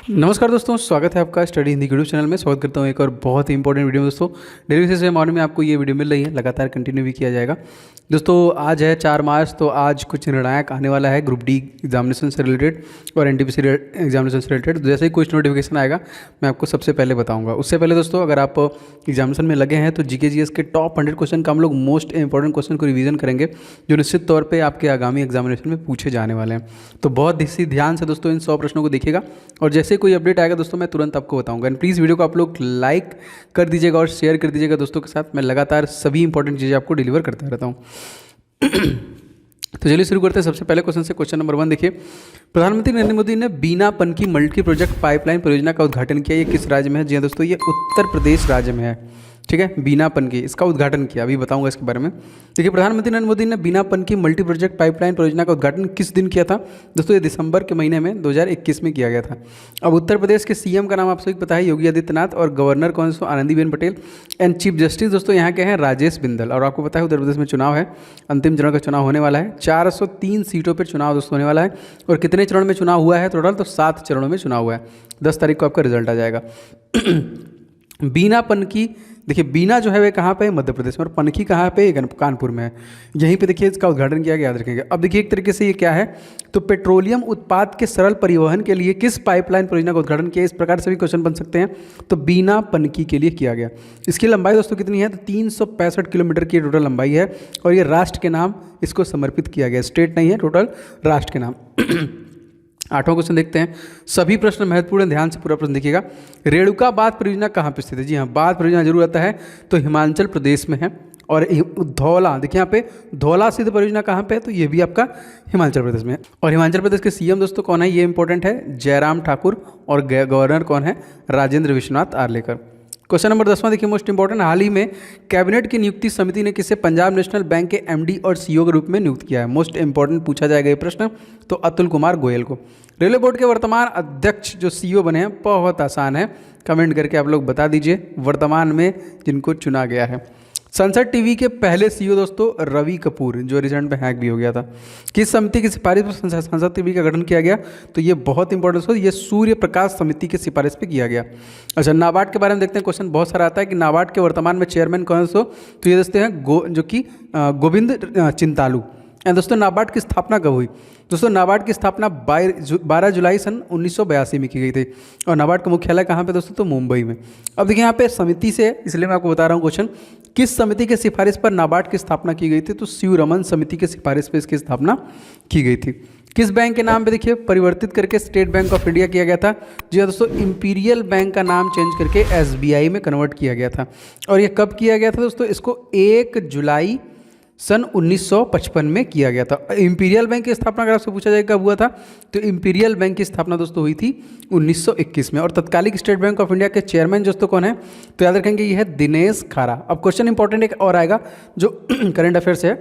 नमस्कार दोस्तों, स्वागत है आपका स्टडी हिंदी यूट्यूब चैनल में। स्वागत करता हूँ एक और बहुत ही इंपॉर्टेंट वीडियो में। दोस्तों डेली बेसिस पे मॉर्निंग में आपको ये वीडियो मिल रही है, लगातार कंटिन्यू भी किया जाएगा। दोस्तों आज है 4 मार्च, तो आज कुछ निर्णायक आने वाला है ग्रुप डी एग्जामिनेशन से रिलेटेड और एनटीपीसी एग्जामिनेशन से रिलेटेड। जैसे ही कुछ नोटिफिकेशन आएगा मैं आपको सबसे पहले बताऊँगा। उससे पहले दोस्तों, अगर आप एग्जामिनेशन में लगे हैं तो जीके जीएस के टॉप 100 क्वेश्चन का हम लोग मोस्ट इंपॉर्टेंट क्वेश्चन को रिवीजन करेंगे, जो निश्चित तौर पर आपके आगामी एग्जामिनेशन में पूछे जाने वाले हैं। तो बहुत ही ध्यान से दोस्तों इन 100 प्रश्नों को देखिएगा, और जैसे कोई अपडेट आएगा दोस्तों मैं तुरंत आपको बताऊंगा। एंड प्लीज़ वीडियो को आप लोग लाइक कर दीजिएगा और शेयर कर दीजिएगा दोस्तों के साथ। मैं लगातार सभी इंपॉर्टेंट चीज़ें आपको डिलीवर करता रहता हूँ। तो चलिए शुरू करते हैं सबसे पहले क्वेश्चन से। क्वेश्चन नंबर 1 देखिए, प्रधानमंत्री नरेंद्र मोदी ने बीना पनकी मल्टी प्रोजेक्ट पाइपलाइन परियोजना का उद्घाटन किया। ये किस राज्य में है? जी हाँ दोस्तों, ये उत्तर प्रदेश राज्य में है। ठीक है, बीना पनकी इसका उद्घाटन किया, अभी बताऊंगा इसके बारे में। देखिए, प्रधानमंत्री नरेंद्र मोदी ने बीना पनकी मल्टी प्रोजेक्ट पाइपलाइन परियोजना का उद्घाटन किस दिन किया था? दोस्तों ये दिसंबर के महीने में 2021 में किया गया था। अब उत्तर प्रदेश के सीएम का नाम आप सभी को पता है, योगी आदित्यनाथ, और गवर्नर कौन से? Anandiben Patel. And chief justice दोस्तों यहाँ के हैं राजेश बिंदल। और आपको पता है उत्तर प्रदेश में चुनाव है, अंतिम चरण का चुनाव होने वाला है। 403 सीटों पर चुनाव दोस्तों होने वाला है। और कितने चरण में चुनाव हुआ है टोटल? तो 7 चरणों में चुनाव हुआ है। 10 तारीख को आपका रिजल्ट आ जाएगा। बीना पनकी, देखिए बीना जो है वे कहाँ पे है? मध्य प्रदेश में। और पनकी कहाँ पे? कानपुर में है। यहीं पे देखिए इसका उद्घाटन किया गया, याद रखेंगे। अब देखिए एक तरीके से ये क्या है, तो पेट्रोलियम उत्पाद के सरल परिवहन के लिए किस पाइपलाइन परियोजना का उद्घाटन किया? इस प्रकार से भी क्वेश्चन बन सकते हैं। तो बीना पनकी के लिए किया गया। इसकी लंबाई दोस्तों कितनी है? तो 365 किलोमीटर की टोटल लंबाई है। और ये राष्ट्र के नाम इसको समर्पित किया गया, स्टेट नहीं है, टोटल राष्ट्र के नाम। 8वां क्वेश्चन देखते हैं। सभी प्रश्न महत्वपूर्ण, ध्यान से पूरा प्रश्न देखिएगा। रेणुका बांध परियोजना कहाँ पे स्थित है? जी हाँ, बांध परियोजना जरूर आता है, तो हिमाचल प्रदेश में है। और धौला, देखिए यहाँ पे धौला सिद्ध परियोजना कहाँ पे है? तो ये भी आपका हिमाचल प्रदेश में है। और हिमाचल प्रदेश के सीएम दोस्तों कौन है? ये इंपॉर्टेंट है, जयराम ठाकुर। और गवर्नर कौन है? राजेंद्र विश्वनाथ आर्लेकर। क्वेश्चन नंबर 10वां देखिए, मोस्ट इंपॉर्टेंट। हाल ही में कैबिनेट की नियुक्ति समिति ने किसे पंजाब नेशनल बैंक के एमडी और सीईओ के रूप में नियुक्त किया है? मोस्ट इंपॉर्टेंट पूछा जाएगा ये प्रश्न, तो अतुल कुमार गोयल को। रेलवे बोर्ड के वर्तमान अध्यक्ष जो सीईओ बने हैं, बहुत आसान है, कमेंट करके आप लोग बता दीजिए वर्तमान में जिनको चुना गया है। संसद टीवी के पहले सीईओ दोस्तों रवि कपूर, जो रिसेंट में हैक भी हो गया था। किस समिति की सिफारिश पर संसद टीवी का गठन किया गया? तो ये बहुत इंपॉर्टेंट दोस्तों, ये सूर्य प्रकाश समिति की सिफारिश पे किया गया। अच्छा, नाबार्ड के बारे में देखते हैं। क्वेश्चन बहुत सारा आता है कि नाबार्ड के वर्तमान में चेयरमैन कौन है दोस्तों? तो ये दोस्तों हैं जो कि गोविंद चिंतालू। एंड दोस्तों नाबार्ड की स्थापना कब हुई? दोस्तों नाबार्ड की स्थापना 12 जुलाई सन 1982 में की गई थी। और नाबार्ड का मुख्यालय कहाँ पे दोस्तों? तो मुंबई में। अब देखिए यहाँ पे समिति से, इसलिए मैं आपको बता रहा हूँ क्वेश्चन, किस समिति के सिफारिश पर नाबार्ड की स्थापना की गई थी? तो शिवरमन समिति के सिफारिश पर इसकी स्थापना की गई थी। किस बैंक के नाम पे देखिए परिवर्तित करके स्टेट बैंक ऑफ इंडिया किया गया था? जी हाँ दोस्तों, इंपीरियल बैंक का नाम चेंज करके एसबीआई में कन्वर्ट किया गया था। और ये कब किया गया था दोस्तों? इसको 1 जुलाई सन 1955 में किया गया था। इंपीरियल बैंक की स्थापना अगर आपसे पूछा जाए कब हुआ था, तो इंपीरियल बैंक की स्थापना दोस्तों हुई थी 1921 में। और तत्कालिक स्टेट बैंक ऑफ इंडिया के चेयरमैन दोस्तों कौन है? तो याद रखेंगे ये है दिनेश खारा। अब क्वेश्चन इंपॉर्टेंट एक और आएगा जो करंट अफेयर्स है।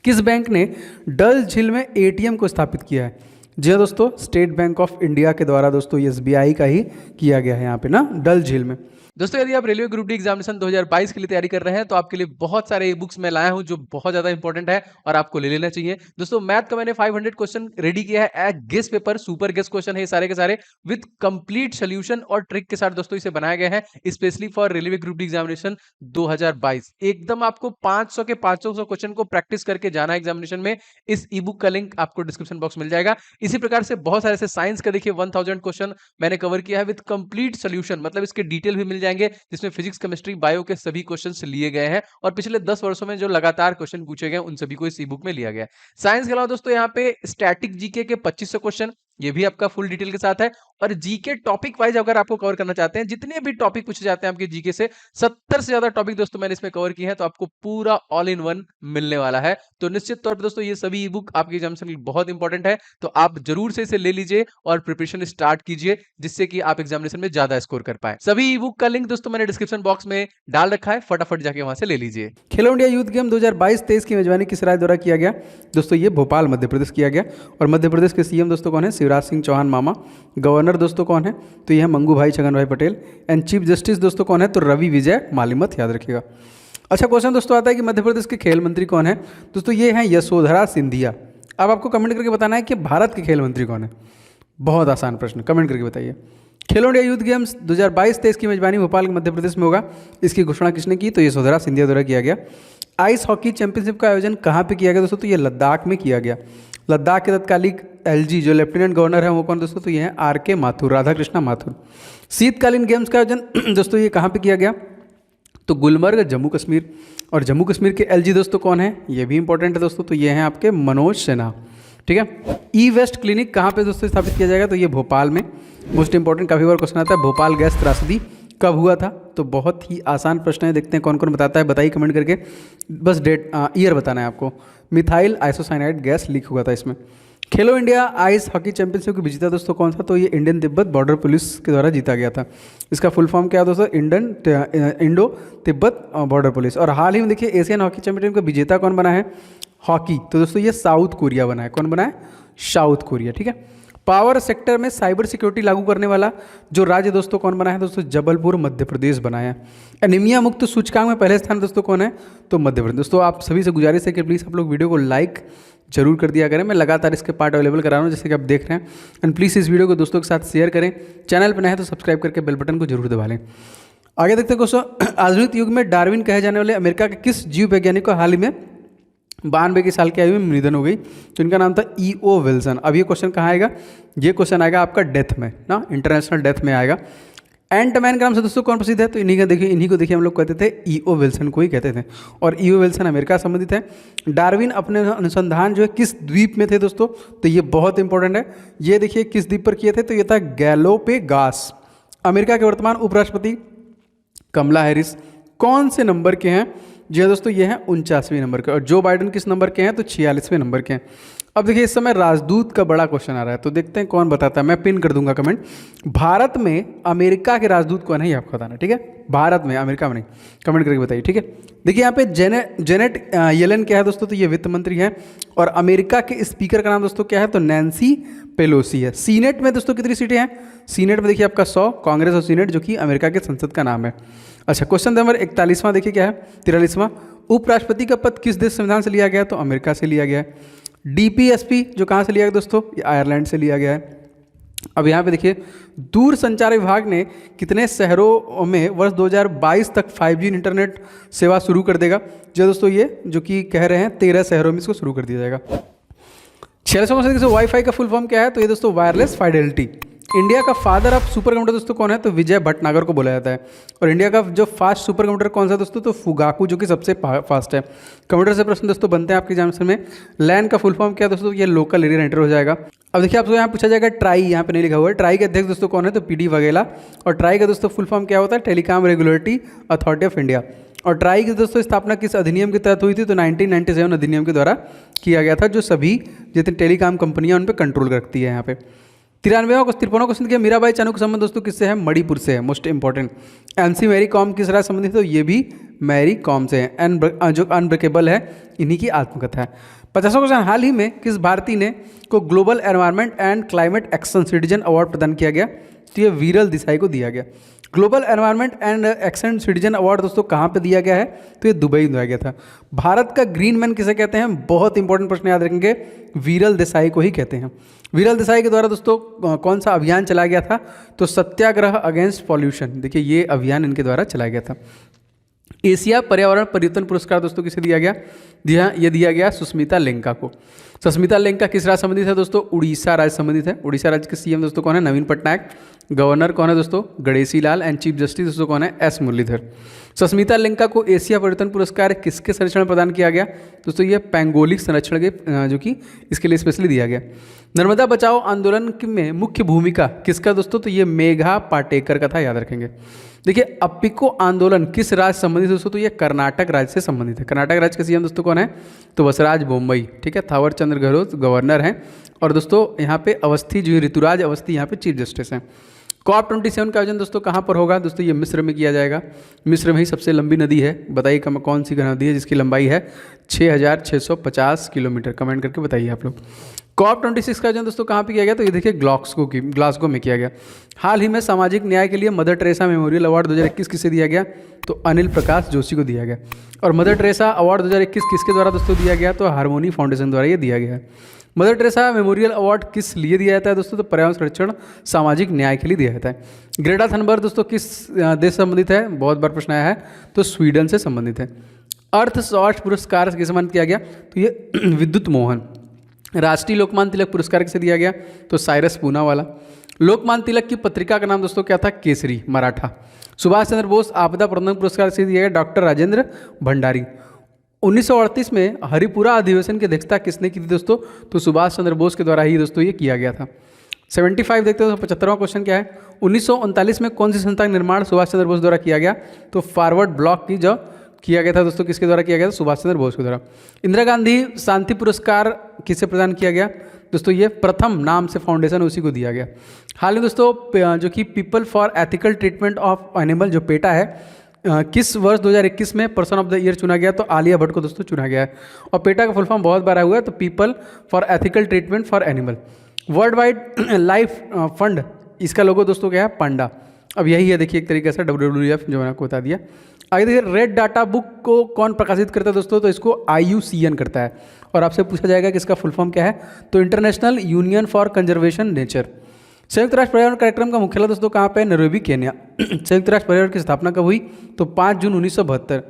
किस बैंक ने डल झील में एटीएम को स्थापित किया है? जी हाँ दोस्तों, स्टेट बैंक ऑफ इंडिया के द्वारा दोस्तों एसबीआई का ही किया गया है यहाँ पे ना, डल झील में। दोस्तों यदि आप रेलवे ग्रुप डी एग्जामिनेशन 2022 के लिए तैयारी कर रहे हैं तो आपके लिए बहुत सारे ई बुक्स मैं लाया हूं जो बहुत ज्यादा इंपॉर्टेंट है और आपको ले लेना चाहिए। दोस्तों मैथ का मैंने 500 क्वेश्चन रेडी किया है, guess paper, super guess question है सारे के सारे, विद कंप्लीट सोल्यूशन और ट्रिक के साथ दोस्तों इसे बनाया गया है specially for railway group D examination 2022। एकदम आपको 500 के 500 क्वेश्चन को प्रैक्टिस करके जाना है एग्जामिनेशन में। इस ई बुक का लिंक आपको डिस्क्रिप्शन बॉक्स मिल जाएगा। इसी प्रकार से बहुत सारे साइंस का देखिए 1000 क्वेश्चन मैंने कवर किया है विद कंप्लीट सोल्यूशन, मतलब इसके डिटेल भी मिल जाएंगे, जिसमें फिजिक्स, केमिस्ट्री, बायो के सभी क्वेश्चंस लिए गए हैं और पिछले 10 वर्षों में जो लगातार क्वेश्चन पूछे गए उन सभी को इस ई बुक में लिया गया है। साइंस के अलावा दोस्तों यहाँ पे स्टैटिक जीके के 2500 क्वेश्चन, ये भी आपका फुल डिटेल के साथ है। और जीके टॉपिक वाइज अगर आपको कवर करना चाहते हैं, जितने भी टॉपिक पूछे जाते हैं आपके जीके से, 70 से ज्यादा टॉपिक दोस्तों मैंने इसमें कवर किए हैं, तो आपको पूरा ऑल इन वन मिलने वाला है। तो निश्चित तौर पर दोस्तों ये सभी ई बुक आपके एग्जामिनेशन के लिए बहुत इंपॉर्टेंट है, तो आप जरूर से इसे ले लीजिए और प्रिपरेशन स्टार्ट कीजिए, जिससे कि आप एग्जामिनेशन में ज्यादा स्कोर कर पाए। सभी ई बुक का लिंक दोस्तों मैंने डिस्क्रिप्शन बॉक्स में डाल रखा है, फटाफट जाके वहां से ले लीजिए। खेलो इंडिया यूथ गेम 2022-23 की मेजबानी किस राज्य द्वारा किया गया? दोस्तों ये भोपाल मध्य प्रदेश किया गया। और मध्य प्रदेश के सीएम दोस्तों कौन है? शिवराज सिंह चौहान मामा। गवर्नर दोस्तों कौन है? तो यह मंगू भाई छगन भाई पटेल। एंड चीफ जस्टिस दोस्तों कौन है? तो रवि विजय मालिमत, याद रखिएगा। अच्छा क्वेश्चन दोस्तों आता है कि मध्य प्रदेश के खेल मंत्री कौन है? दोस्तों ये हैं यशोधरा सिंधिया। अब आपको कमेंट करके बताना है कि भारत के खेल मंत्री कौन है। बहुत आसान प्रश्न, कमेंट करके बताइए। खेलो इंडिया यूथ गेम्स 2022-23 की मेजबानी भोपाल के मध्य प्रदेश में होगा। इसकी घोषणा किसने की? तो ये यशोधरा सिंधिया द्वारा किया गया। आइस हॉकी चैंपियनशिप का आयोजन कहाँ पे किया गया दोस्तों? तो ये लद्दाख में किया गया। लद्दाख के तत्कालीन एलजी जो लेफ्टिनेंट गवर्नर है वो कौन दोस्तों? तो ये है आर.के. माथुर, राधा कृष्णा माथुर। शीतकालीन गेम्स का आयोजन दोस्तों ये कहाँ पे किया गया? तो गुलमर्ग, जम्मू कश्मीर। और जम्मू कश्मीर के एलजी दोस्तों कौन है? ये भी इंपॉर्टेंट है दोस्तों, तो ये हैं आपके मनोज सिन्हा। ठीक है। ई वेस्ट क्लिनिक कहाँ पे दोस्तों स्थापित किया जाएगा? तो ये भोपाल में। मोस्ट इंपॉर्टेंट, काफ़ी बार क्वेश्चन आता है, भोपाल गैस त्रासदी कब हुआ था? तो बहुत ही आसान प्रश्न है, देखते हैं कौन कौन बताता है, बताइए कमेंट करके। बस डेट ईयर बताना है आपको। मिथाइल आइसोसाइनाइड गैस लीक हुआ था इसमें। खेलो इंडिया आइस हॉकी चैंपियनशिप के विजेता दोस्तों कौन था? तो ये इंडियन तिब्बत बॉर्डर पुलिस के द्वारा जीता गया था। इसका फुल फॉर्म क्या है दोस्तों? Indo Tibet border police. और हाल ही में देखिए एशियन हॉकी चैंपियनशिप का विजेता कौन बना है? हॉकी, तो दोस्तों ये साउथ कोरिया बना है। कौन बना है? South Korea. ठीक है। पावर सेक्टर में साइबर सिक्योरिटी लागू करने वाला जो राज्य दोस्तों कौन बना है? दोस्तों जबलपुर मध्य प्रदेश बना है। एनीमिया मुक्त सूचकांक में पहले स्थान दोस्तों कौन है? तो मध्य प्रदेश। दोस्तों आप सभी से गुजारिश है कि प्लीज़ आप लोग वीडियो को लाइक जरूर कर दिया करें। मैं लगातार इसके पार्ट अवेलेबल करा रहा हूँ जैसे कि आप देख रहे हैं। एंड प्लीज़ इस वीडियो को दोस्तों के साथ शेयर करें। चैनल पर नए हैं तो सब्सक्राइब करके बेल बटन को जरूर दबा लें। आगे देखते हैं दोस्तों, आधुनिक युग में डार्विन कहे जाने वाले अमेरिका के किस जीव वैज्ञानिक को हाल ही में 92 की साल की आयु में निधन हो गई? तो इनका नाम था E.O. विल्सन। अब ये क्वेश्चन कहाँ आएगा? ये क्वेश्चन आएगा आपका डेथ में ना, इंटरनेशनल डेथ में आएगा। एंटमैन के नाम से दोस्तों कौन प्रसिद्ध है? तो इन्हीं को देखिए हम लोग कहते थे E.O. विल्सन को ही कहते थे। और E.O. विल्सन अमेरिका से संबंधित है। डार्विन अपने अनुसंधान जो है किस द्वीप में थे दोस्तों? तो ये बहुत इंपॉर्टेंट है। ये देखिए किस द्वीप पर किए थे? तो ये था गैलोपेगास। अमेरिका के वर्तमान उपराष्ट्रपति कमला हैरिस कौन से नंबर के हैं? जी हाँ दोस्तों, ये हैं 49वें नंबर के। और जो बाइडन किस नंबर के हैं? तो 46वें नंबर के हैं। अब देखिए इस समय राजदूत का बड़ा क्वेश्चन आ रहा है, तो देखते हैं कौन बताता है। मैं पिन कर दूंगा कमेंट। भारत में अमेरिका के राजदूत कौन है ये आपको बताना, ठीक है? भारत में, अमेरिका में नहीं। कमेंट करके बताइए, ठीक है? देखिए यहाँ पे जेनेट येलन क्या है दोस्तों? तो ये वित्त मंत्री हैं। और अमेरिका के स्पीकर का नाम दोस्तों क्या है? तो नैन्सी पेलोसी है। सीनेट में दोस्तों कितनी सीटें हैं? सीनेट में देखिए आपका 100, कांग्रेस और सीनेट जो कि अमेरिका के संसद का नाम है। अच्छा, क्वेश्चन नंबर 41वां देखिए क्या है? 43वां, उपराष्ट्रपति का पद किस देश संविधान से लिया गया? तो अमेरिका से लिया गया है। DPSP जो कहाँ से लिया गया दोस्तों? ये आयरलैंड से लिया गया है। अब यहाँ पे देखिए दूर संचार विभाग ने कितने शहरों में वर्ष 2022 तक 5G इंटरनेट सेवा शुरू कर देगा? जो दोस्तों ये जो कि कह रहे हैं 13 शहरों में इसको शुरू कर दिया जाएगा। 600 वाईफाई का फुल फॉर्म क्या है? तो ये दोस्तों वायरलेस फाइडेलिटी। इंडिया का फादर ऑफ सुपर कंप्यूटर दोस्तों कौन है? तो विजय भटनागर को बोला जाता है। और इंडिया का जो फास्ट सुपर कंप्यूटर कौन सा दोस्तों? तो फुगाकू जो कि सबसे फास्ट है। कंप्यूटर से प्रश्न दोस्तों बनते हैं आपके एग्जामिनेशन में। लैन का फुल फॉर्म क्या है दोस्तों? ये लोकल एरिया एंटर हो जाएगा। अब देखिए आपको यहाँ पूछा जाएगा ट्राई, यहाँ पे नहीं लिखा हुआ है। ट्राई के अध्यक्ष दोस्तों कौन है? तो PD वघेला। और ट्राई का दोस्तों फुल फॉर्म क्या होता है? Telecom regulatory authority of India. और ट्राई की दोस्तों स्थापना किस अधिनियम के तहत हुई थी? तो 1997 अधिनियम के द्वारा किया गया था, जो सभी जितनी टेलीकॉम कंपनियां उन पर कंट्रोल रखती है। यहाँ पे 53वां क्वेश्चन किया, मीराबाई चानू का संबंध दोस्तों किससे है? मणिपुर से है। Most important. MC Mary Kom किस राज्य संबंधित है? तो ये भी मैरी कॉम से है। जो अनब्रेकेबल है इन्हीं की आत्मकथा है। 50वां क्वेश्चन, हाल ही में किस भारतीय ने को global environment and climate action citizen award प्रदान किया गया? तो ये वीरल देसाई को दिया गया। Global environment and action citizen award दोस्तों कहाँ पे दिया गया है? तो ये दुबई में दिया गया था। भारत का ग्रीन मैन किसे कहते हैं? बहुत इंपॉर्टेंट प्रश्न याद रखेंगे, वीरल देसाई को ही कहते हैं। वीरल देसाई के द्वारा दोस्तों कौन सा अभियान चलाया गया था? तो सत्याग्रह अगेंस्ट पॉल्यूशन। देखिए ये अभियान इनके द्वारा चलाया गया था। एशिया पर्यावरण परिवर्तन पुरस्कार दोस्तों किसे दिया गया? ये दिया गया सुष्मिता लेंका को। सुष्मिता लेंका किस राज्य संबंधित है दोस्तों? उड़ीसा राज्य संबंधित है। उड़ीसा राज्य के CM दोस्तों कौन है? नवीन पटनायक। गवर्नर कौन है दोस्तों? Ganeshi Lal. And chief justice दोस्तों कौन है? S मुरलीधर। सुष्मिता लेंका को एशिया पर्यटन पुरस्कार किसके संरक्षण में प्रदान किया गया? दोस्तों ये पैंगोलिक संरक्षण के जो कि इसके लिए स्पेशली दिया गया। नर्मदा बचाओ आंदोलन में मुख्य भूमिका किसका दोस्तों? तो ये मेघा पाटेकर का था, याद रखेंगे। देखिए अप्पिको आंदोलन किस राज्य संबंधित दोस्तों? तो ये कर्नाटक राज्य से संबंधित है। कर्नाटक राज्य के CM दोस्तों कौन है? तो बसराज बोम्बई। ठीक है, थावर चंद्र गहलोत गवर्नर हैं। और दोस्तों यहाँ पे अवस्थी जो ऋतुराज अवस्थी यहाँ पे चीफ जस्टिस हैं। COP27 का आयोजन दोस्तों कहाँ पर होगा? दोस्तों ये मिस्र में किया जाएगा। मिस्र में ही सबसे लंबी नदी है, बताइए कौन सी नदी है जिसकी लंबाई है 6650 किलोमीटर? कमेंट करके बताइए आप लोग। COP26 का आयोजन दोस्तों कहाँ पे किया गया? तो ये देखिए ग्लासगो में किया गया। हाल ही में सामाजिक न्याय के लिए मदर टेरेसा मेमोरियल अवार्ड 2021 किसे दिया गया? तो अनिल प्रकाश जोशी को दिया गया। और मदर टेरेसा अवार्ड 2021 किसके द्वारा दोस्तों दिया गया? तो हारमोनी फाउंडेशन द्वारा ये दिया गया है। मदर टेरेसा मेमोरियल अवार्ड किस लिए दिया जाता है दोस्तों? तो पर्यावरण संरक्षण सामाजिक न्याय के लिए दिया जाता है। ग्रेटा थनबर्ग दोस्तों किस देश से संबंधित है? बहुत बार प्रश्न आया है, तो स्वीडन से संबंधित है। अर्थ शॉर्ट पुरस्कार किसे सम्मानित किया गया? तो ये विद्युत मोहन। राष्ट्रीय लोकमान्य तिलक पुरस्कार किसे दिया गया? तो साइरस पूनावाला। लोकमान्य तिलक की पत्रिका का नाम दोस्तों क्या था? केसरी मराठा। सुभाष चंद्र बोस आपदा प्रबंधन पुरस्कार से दिया गया? डॉक्टर राजेंद्र भंडारी। 1938 में हरिपुरा अधिवेशन की अध्यक्षता किसने की थी दोस्तों? तो सुभाष चंद्र बोस के द्वारा ही दोस्तों ये किया गया था। 75 देखते हो, 75वां क्वेश्चन क्या है? 1939 में कौन सी संस्था का निर्माण सुभाष चंद्र बोस द्वारा किया गया? तो फॉरवर्ड ब्लॉक की जो किया गया था दोस्तों, किसके द्वारा किया गया था? सुभाष चंद्र बोस के द्वारा। इंदिरा गांधी शांति पुरस्कार किसे प्रदान किया गया? दोस्तों ये प्रथम नाम से फाउंडेशन उसी को दिया गया। हाल में दोस्तों जो कि people for ethical treatment of animal जो पेटा है, किस वर्ष 2021 में पर्सन ऑफ द ईयर चुना गया? तो आलिया भट्ट को दोस्तों चुना गया है। और पेटा का फुल फॉर्म बहुत बार हुआ है, तो people for ethical treatment for animal. World wide life fund, इसका लोगो दोस्तों क्या है? पांडा। अब यही है देखिए एक तरीके से WWF जो मैंने आपको बता दिया। आगे देखिए रेड डाटा बुक को कौन प्रकाशित करता है दोस्तों? तो इसको IUCN करता है। और आपसे पूछा जाएगा कि इसका फुल फॉर्म क्या है? तो international union for conservation nature. संयुक्त राष्ट्र पर्यावरण कार्यक्रम का मुख्यालय दोस्तों कहाँ पे है? Nairobi Kenya. संयुक्त राष्ट्र पर्यावरण की स्थापना कब हुई? तो 5 जून 1972।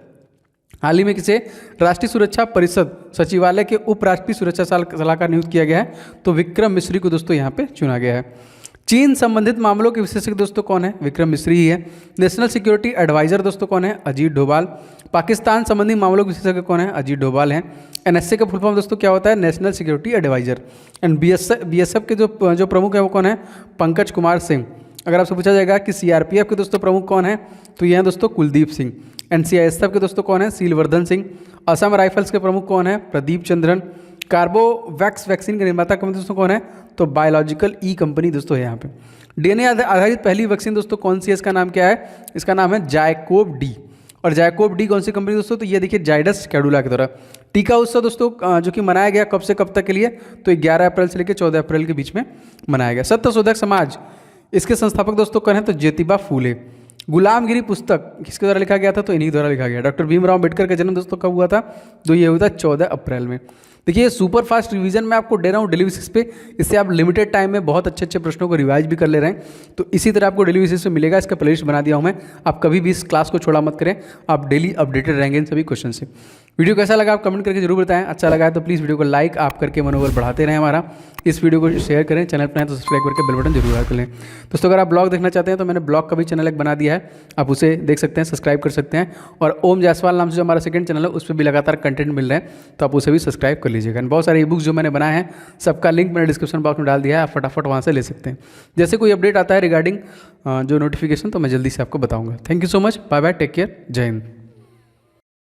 हाल ही में किसे राष्ट्रीय सुरक्षा परिषद सचिवालय के उपराष्ट्रीय सुरक्षा सलाहकार नियुक्त किया गया है? तो विक्रम मिश्री को दोस्तों यहाँ पे चुना गया है। चीन संबंधित मामलों के विशेषज्ञ दोस्तों कौन है? विक्रम मिश्री ही है। नेशनल सिक्योरिटी एडवाइजर दोस्तों कौन है? अजीत डोभाल। पाकिस्तान संबंधी मामलों के विशेषज्ञ कौन है? अजीत डोभाल हैं। NSA का फुल फॉर्म दोस्तों क्या होता है? National security adviser. And BSF के जो प्रमुख है वो कौन है? पंकज कुमार सिंह। अगर आपसे पूछा जाएगा कि CRPF के दोस्तों प्रमुख कौन है? तो ये हैं दोस्तों कुलदीप सिंह। CISF के दोस्तों कौन है? सीलवर्धन सिंह। असम राइफल्स के प्रमुख कौन है? प्रदीप चंद्रन। कार्बोवैक्स वैक्सीन के निर्माता कंपनी दोस्तों कौन है? तो बायोलॉजिकल ई कंपनी दोस्तों है यहाँ पे। DNA आधारित पहली वैक्सीन दोस्तों कौन सी है? इसका नाम क्या है? इसका नाम है जायकोव डी। और जायकोव डी कौन सी कंपनी दोस्तों? तो ये देखिए जाइडस कैडुला के द्वारा। टीका उत्सव दोस्तों जो कि मनाया गया कब से कब तक के लिए? तो 11 अप्रैल से लेकर 14 अप्रैल के बीच में मनाया गया। सत्यशोधक समाज, इसके संस्थापक दोस्तों कौन है? तो ज्योतिबा फूले। गुलामगिरी पुस्तक किसके द्वारा लिखा गया था? तो इन्हीं द्वारा लिखा गया। डॉक्टर भीमराव अम्बेडकर का जन्म दोस्तों कब हुआ था? तो ये हुआ था 14 अप्रैल में। देखिए सुपर फास्ट रिवीजन मैं आपको दे रहा हूँ डेली बेसिस पे, इससे आप लिमिटेड टाइम में बहुत अच्छे अच्छे प्रश्नों को रिवाइज भी कर ले रहे हैं। तो इसी तरह आपको डेली बेसिस पे मिलेगा, इसका प्लेलिस्ट बना दिया हूँ मैं। आप कभी भी इस क्लास को छोड़ा मत करें, आप डेली अपडेटेड रहेंगे इन सभी क्वेश्चन से। वीडियो कैसा लगा आप कमेंट करके जरूर बताएं। अच्छा लगा है तो प्लीज़ वीडियो को लाइक आप करके मनोबल बढ़ाते रहें हमारा। इस वीडियो को शेयर करें, चैनल पर आए तो सब्सक्राइब करके बेल बटन जरूर कर लें। दोस्तों अगर आप ब्लॉग देखना चाहते हैं तो मैंने ब्लॉग का भी चैनल एक बना दिया है, आप उसे देख सकते हैं, सब्सक्राइब कर सकते हैं। और ओम जायसवाल नाम से जो हमारा सेकंड चैनल है उस पर भी लगातार कंटेंट मिल रहे हैं, तो आप उसे भी सब्सक्राइब कर लीजिएगा। बहुत सारे बुक्स जो मैंने बनाए हैं सबका लिंक मैंने डिस्क्रिप्शन बॉक्स में डाल दिया है, आप फटाफट वहाँ से ले सकते हैं। जैसे कोई अपडेट आता है रिगार्डिंग जो नोटिफिकेशन, तो मैं जल्दी से आपको बताऊंगा। Thank you so much, bye bye, take care, जय हिंद।